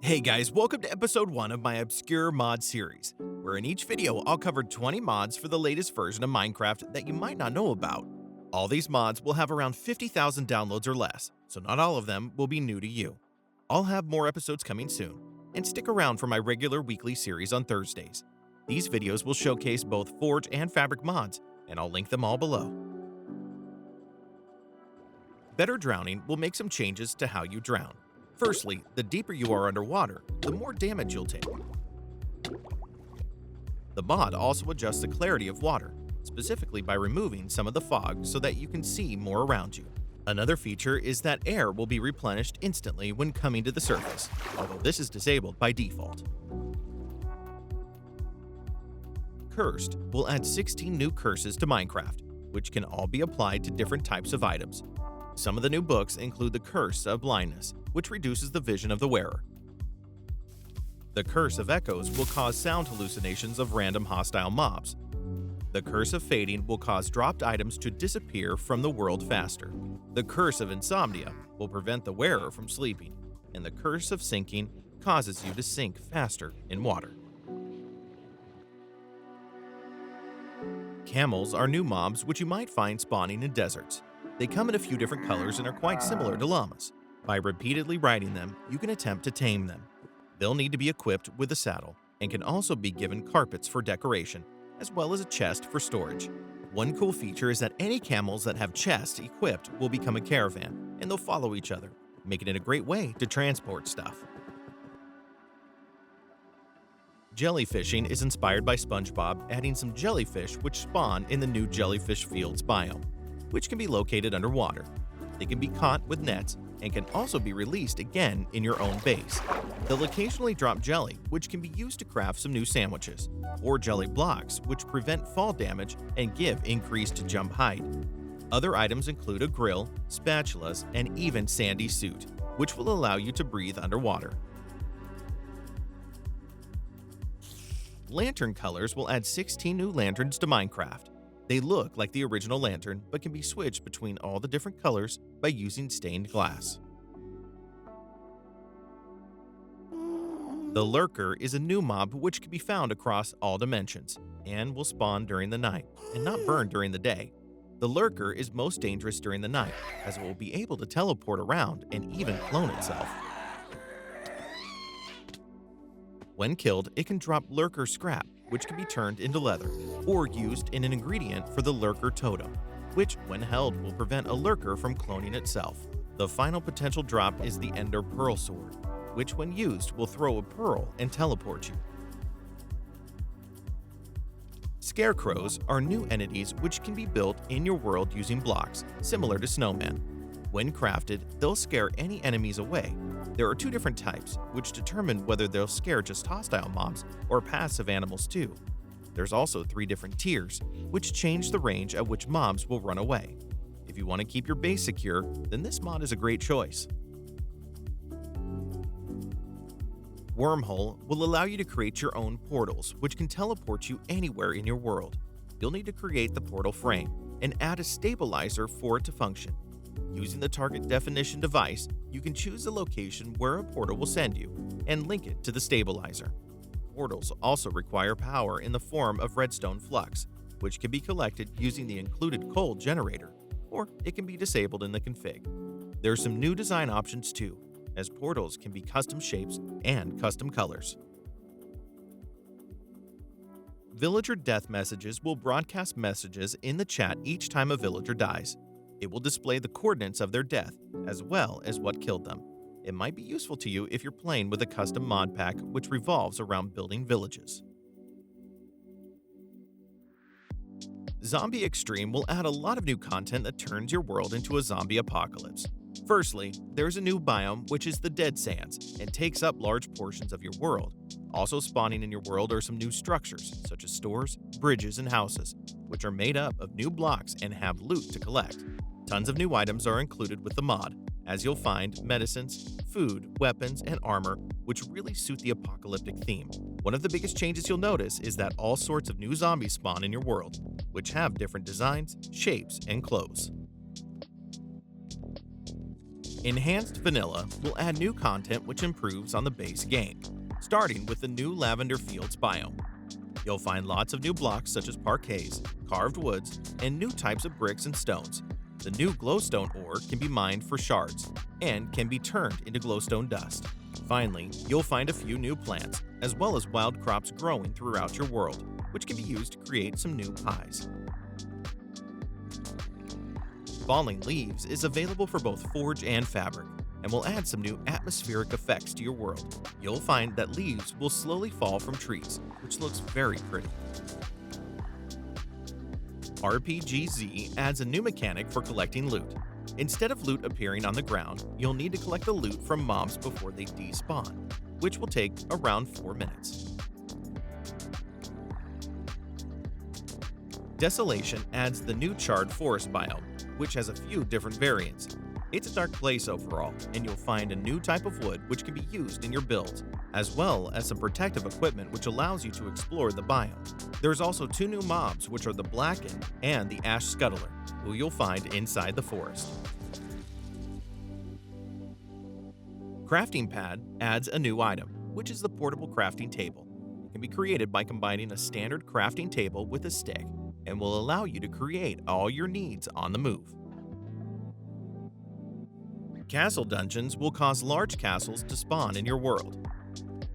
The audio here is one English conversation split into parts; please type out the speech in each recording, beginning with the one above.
Hey guys, welcome to episode 1 of my Obscure Mod series, where in each video I'll cover 20 mods for the latest version of Minecraft that you might not know about. All these mods will have around 50,000 downloads or less, so not all of them will be new to you. I'll have more episodes coming soon, and stick around for my regular weekly series on Thursdays. These videos will showcase both Forge and Fabric mods, and I'll link them all below. Better drowning will make some changes to how you drown. Firstly, the deeper you are underwater, the more damage you'll take. The mod also adjusts the clarity of water, specifically by removing some of the fog so that you can see more around you. Another feature is that air will be replenished instantly when coming to the surface, although this is disabled by default. Cursed will add 16 new curses to Minecraft, which can all be applied to different types of items. Some of the new books include the Curse of Blindness, which reduces the vision of the wearer. The Curse of Echoes will cause sound hallucinations of random hostile mobs. The Curse of Fading will cause dropped items to disappear from the world faster. The Curse of Insomnia will prevent the wearer from sleeping, and the Curse of Sinking causes you to sink faster in water. Camels are new mobs which you might find spawning in deserts. They come in a few different colors and are quite similar to llamas. By repeatedly riding them, you can attempt to tame them. They'll need to be equipped with a saddle and can also be given carpets for decoration, as well as a chest for storage. One cool feature is that any camels that have chests equipped will become a caravan, and they'll follow each other, making it a great way to transport stuff. Jellyfishing is inspired by SpongeBob adding some jellyfish which spawn in the new Jellyfish Fields biome, which can be located underwater. They can be caught with nets and can also be released again in your own base. They'll occasionally drop jelly, which can be used to craft some new sandwiches, or jelly blocks, which prevent fall damage and give increased jump height. Other items include a grill, spatulas, and even sandy suit, which will allow you to breathe underwater. Lantern colors will add 16 new lanterns to Minecraft. They look like the original lantern, but can be switched between all the different colors by using stained glass. The Lurker is a new mob which can be found across all dimensions, and will spawn during the night, and not burn during the day. The Lurker is most dangerous during the night, as it will be able to teleport around and even clone itself. When killed, it can drop Lurker scrap, which can be turned into leather, or used in an ingredient for the Lurker totem, which, when held, will prevent a Lurker from cloning itself. The final potential drop is the Ender Pearl Sword, which when used will throw a pearl and teleport you. Scarecrows are new entities which can be built in your world using blocks, similar to snowmen. When crafted, they'll scare any enemies away. There are two different types, which determine whether they'll scare just hostile mobs or passive animals too. There's also 3 different tiers, which change the range at which mobs will run away. If you want to keep your base secure, then this mod is a great choice. Wormhole will allow you to create your own portals, which can teleport you anywhere in your world. You'll need to create the portal frame and add a stabilizer for it to function. Using the target definition device, you can choose the location where a portal will send you and link it to the stabilizer. Portals also require power in the form of redstone flux, which can be collected using the included coal generator, or it can be disabled in the config. There are some new design options too, as portals can be custom shapes and custom colors. Villager death messages will broadcast messages in the chat each time a villager dies. It will display the coordinates of their death, as well as what killed them. It might be useful to you if you're playing with a custom mod pack which revolves around building villages. Zombie Extreme will add a lot of new content that turns your world into a zombie apocalypse. Firstly, there's a new biome which is the Dead Sands and takes up large portions of your world. Also spawning in your world are some new structures, such as stores, bridges, and houses, which are made up of new blocks and have loot to collect. Tons of new items are included with the mod, as you'll find medicines, food, weapons, and armor, which really suit the apocalyptic theme. One of the biggest changes you'll notice is that all sorts of new zombies spawn in your world, which have different designs, shapes, and clothes. Enhanced Vanilla will add new content which improves on the base game, starting with the new Lavender Fields biome. You'll find lots of new blocks such as parquets, carved woods, and new types of bricks and stones. The new glowstone ore can be mined for shards and can be turned into glowstone dust. Finally, you'll find a few new plants, as well as wild crops growing throughout your world, which can be used to create some new pies. Falling Leaves is available for both Forge and Fabric, and will add some new atmospheric effects to your world. You'll find that leaves will slowly fall from trees, which looks very pretty. RpgZ adds a new mechanic for collecting loot. Instead of loot appearing on the ground, you'll need to collect the loot from mobs before they despawn, which will take around 4 minutes. Desolation adds the new Charred Forest biome, which has a few different variants. It's a dark place overall, and you'll find a new type of wood which can be used in your builds, as well as some protective equipment which allows you to explore the biome. There's also 2 new mobs which are the Blackened and the Ash Scuttler, who you'll find inside the forest. Crafting Pad adds a new item, which is the portable crafting table. It can be created by combining a standard crafting table with a stick, and will allow you to create all your needs on the move. Castle dungeons will cause large castles to spawn in your world.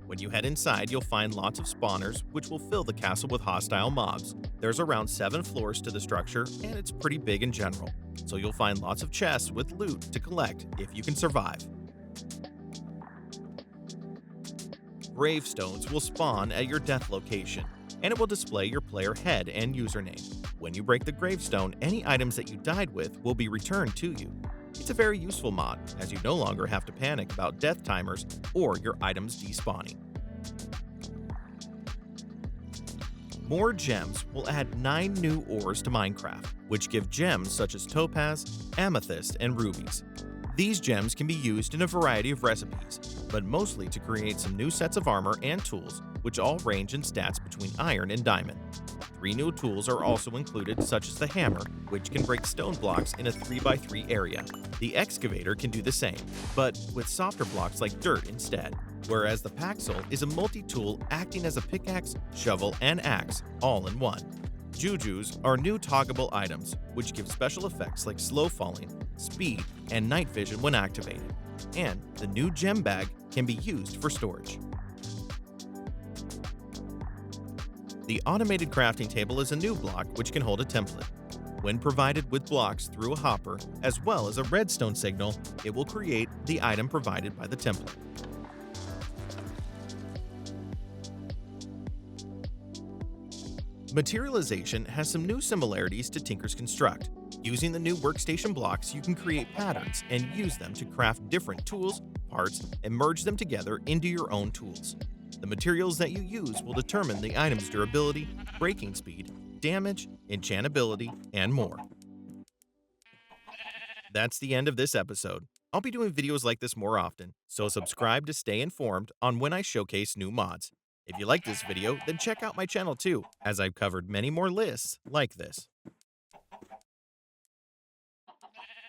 When you head inside, you'll find lots of spawners, which will fill the castle with hostile mobs. There's around 7 floors to the structure, and it's pretty big in general, so you'll find lots of chests with loot to collect if you can survive. Gravestones will spawn at your death location, and it will display your player head and username. When you break the gravestone, any items that you died with will be returned to you. It's a very useful mod, as you no longer have to panic about death timers or your items despawning. More gems will add 9 new ores to Minecraft, which give gems such as topaz, amethyst, and rubies. These gems can be used in a variety of recipes, but mostly to create some new sets of armor and tools, which all range in stats between iron and diamond. 3 new tools are also included, such as the hammer, which can break stone blocks in a 3x3 area. The excavator can do the same, but with softer blocks like dirt instead, whereas the paxel is a multi-tool acting as a pickaxe, shovel, and axe all in one. Jujus are new toggable items, which give special effects like slow falling, speed, and night vision when activated. And the new gem bag can be used for storage. The automated crafting table is a new block which can hold a template. When provided with blocks through a hopper, as well as a redstone signal, it will create the item provided by the template. Materialization has some new similarities to Tinker's Construct. Using the new workstation blocks, you can create patterns and use them to craft different tools, parts, and merge them together into your own tools. The materials that you use will determine the item's durability, breaking speed, damage, enchantability, and more. That's the end of this episode. I'll be doing videos like this more often, so subscribe to stay informed on when I showcase new mods. If you like this video, then check out my channel too, as I've covered many more lists like this.